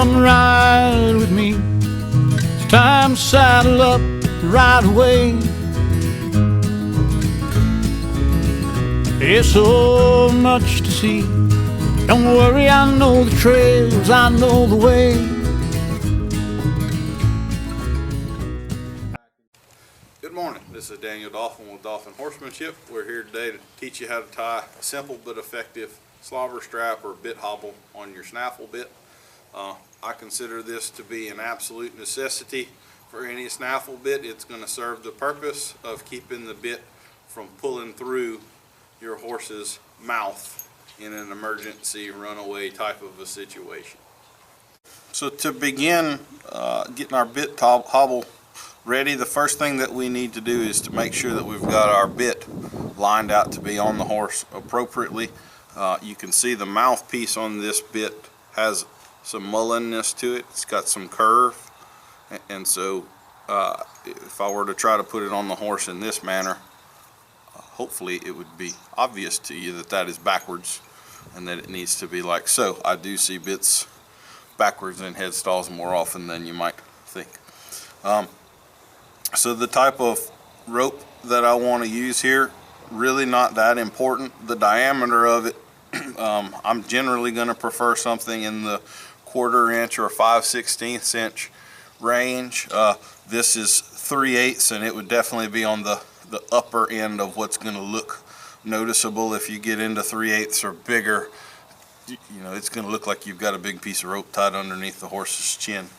come ride with me. It's time to saddle up right away. There's so much to see. Don't worry, I know the trails, I know the way. Good morning, this is Daniel Dauphin with Dauphin Horsemanship. We're here today to teach you how to tie a simple but effective slobber strap or bit hobble on your snaffle bit. I consider this to be an absolute necessity for any snaffle bit. It's going to serve the purpose of keeping the bit from pulling through your horse's mouth in an emergency runaway type of a situation. So to begin getting our bit hobble ready, the first thing that we need to do is to make sure that we've got our bit lined out to be on the horse appropriately. You can see the mouthpiece on this bit has some mullenness to it. It's got some curve, and so if I were to try to put it on the horse in this manner, hopefully it would be obvious to you that that is backwards and that it needs to be like so. I do see bits backwards in headstalls more often than you might think. So the type of rope that I want to use here, really not that important. The diameter of it, I'm generally going to prefer something in the 1/4 inch or 5/16 inch range. This is 3/8, and it would definitely be on the upper end of what's going to look noticeable. If you get into 3/8 or bigger, you know, it's going to look like you've got a big piece of rope tied underneath the horse's chin.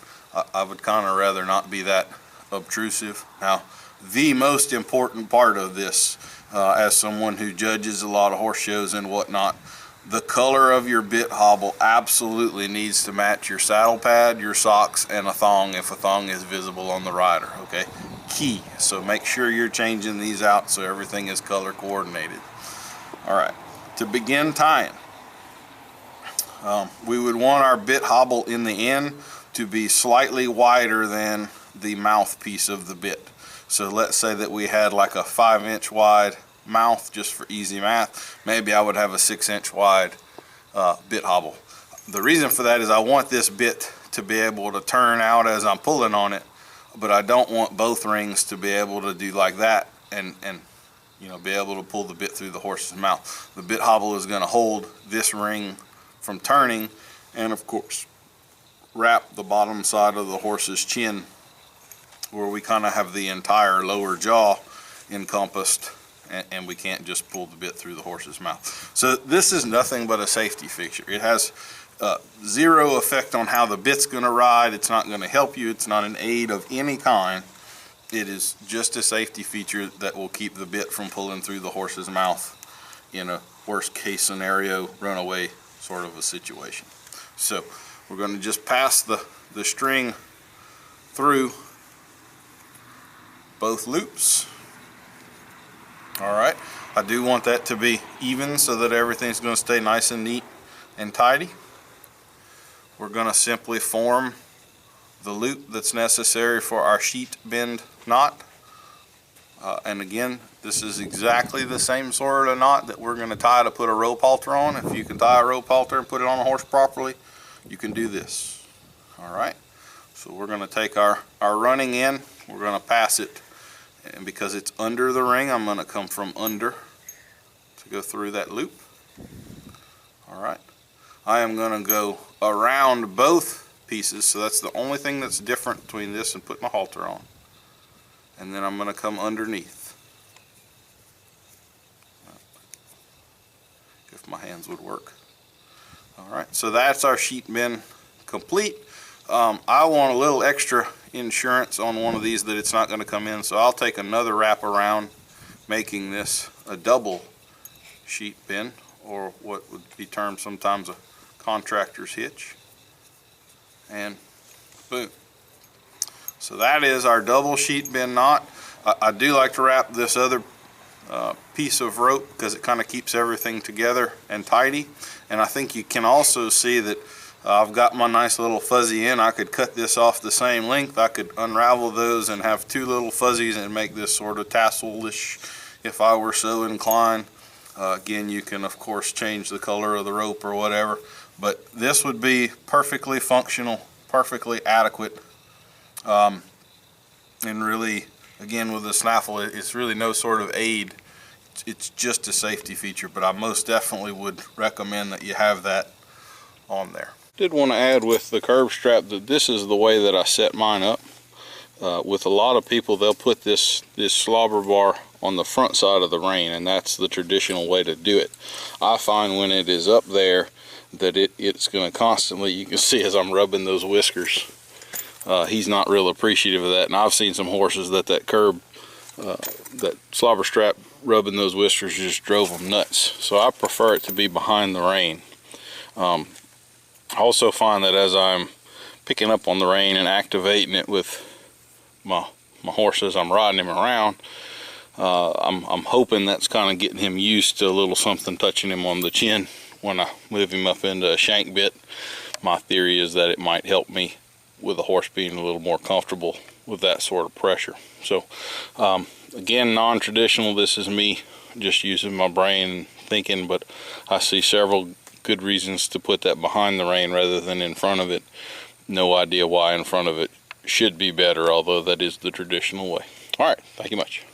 I would kind of rather not be that obtrusive. Now, the most important part of this, as someone who judges a lot of horse shows and whatnot, the color of your bit hobble absolutely needs to match your saddle pad, your socks, and a thong if a thong is visible on the rider. Okay, key. So make sure you're changing these out so everything is color coordinated. All right, to begin tying, we would want our bit hobble in the end to be slightly wider than the mouthpiece of the bit. So let's say that we had like a 5-inch wide mouth, just for easy math. Maybe I would have a 6-inch wide bit hobble. The reason for that is I want this bit to be able to turn out as I'm pulling on it, but I don't want both rings to be able to do like that and you know, be able to pull the bit through the horse's mouth. The bit hobble is going to hold this ring from turning, and of course wrap the bottom side of the horse's chin where we kind of have the entire lower jaw encompassed, and we can't just pull the bit through the horse's mouth. So this is nothing but a safety fixture. It has zero effect on how the bit's going to ride. It's not going to help you. It's not an aid of any kind. It is just a safety feature that will keep the bit from pulling through the horse's mouth in a worst case scenario, runaway sort of a situation. So we're going to just pass the string through both loops. All right, I do want that to be even so that everything's going to stay nice and neat and tidy. We're going to simply form the loop that's necessary for our sheet bend knot. And again, this is exactly the same sort of knot that we're going to tie to put a rope halter on. If you can tie a rope halter and put it on a horse properly, you can do this. All right, so we're going to take our running end, we're going to pass it, and because it's under the ring, I'm going to come from under to go through that loop. All right, I am going to go around both pieces, so that's the only thing that's different between this and put my halter on. And then I'm going to come underneath. If my hands would work. All right, so that's our sheet bend complete. I want a little extra insurance on one of these that it's not going to come in, so I'll take another wrap around, making this a double sheet bend, or what would be termed sometimes a contractor's hitch. And boom. So that is our double sheet bend knot. I do like to wrap this other piece of rope because it kind of keeps everything together and tidy. And I think you can also see that I've got my nice little fuzzy end. I could cut this off the same length. I could unravel those and have two little fuzzies and make this sort of tassel-ish if I were so inclined. Again, you can of course change the color of the rope or whatever, but this would be perfectly functional perfectly adequate. And really, again, with the Snaffle, it's really no sort of aid. It's just a safety feature, but I most definitely would recommend that you have that on there. Did want to add with the curb strap that this is the way that I set mine up. With a lot of people, they'll put this slobber bar on the front side of the rein, and that's the traditional way to do it. I find when it is up there that it's going to constantly, you can see as I'm rubbing those whiskers, he's not real appreciative of that. And I've seen some horses that that slobber strap rubbing those whiskers just drove them nuts. So I prefer it to be behind the rein. I also find that as I'm picking up on the rein and activating it with my horse as I'm riding him around, I'm hoping that's kind of getting him used to a little something touching him on the chin when I move him up into a shank bit. My theory is that it might help me with the horse being a little more comfortable with that sort of pressure. So again, non-traditional, this is me just using my brain and thinking, but I see several good reasons to put that behind the rein rather than in front of it. No idea why in front of it should be better, although that is the traditional way. All right, thank you much.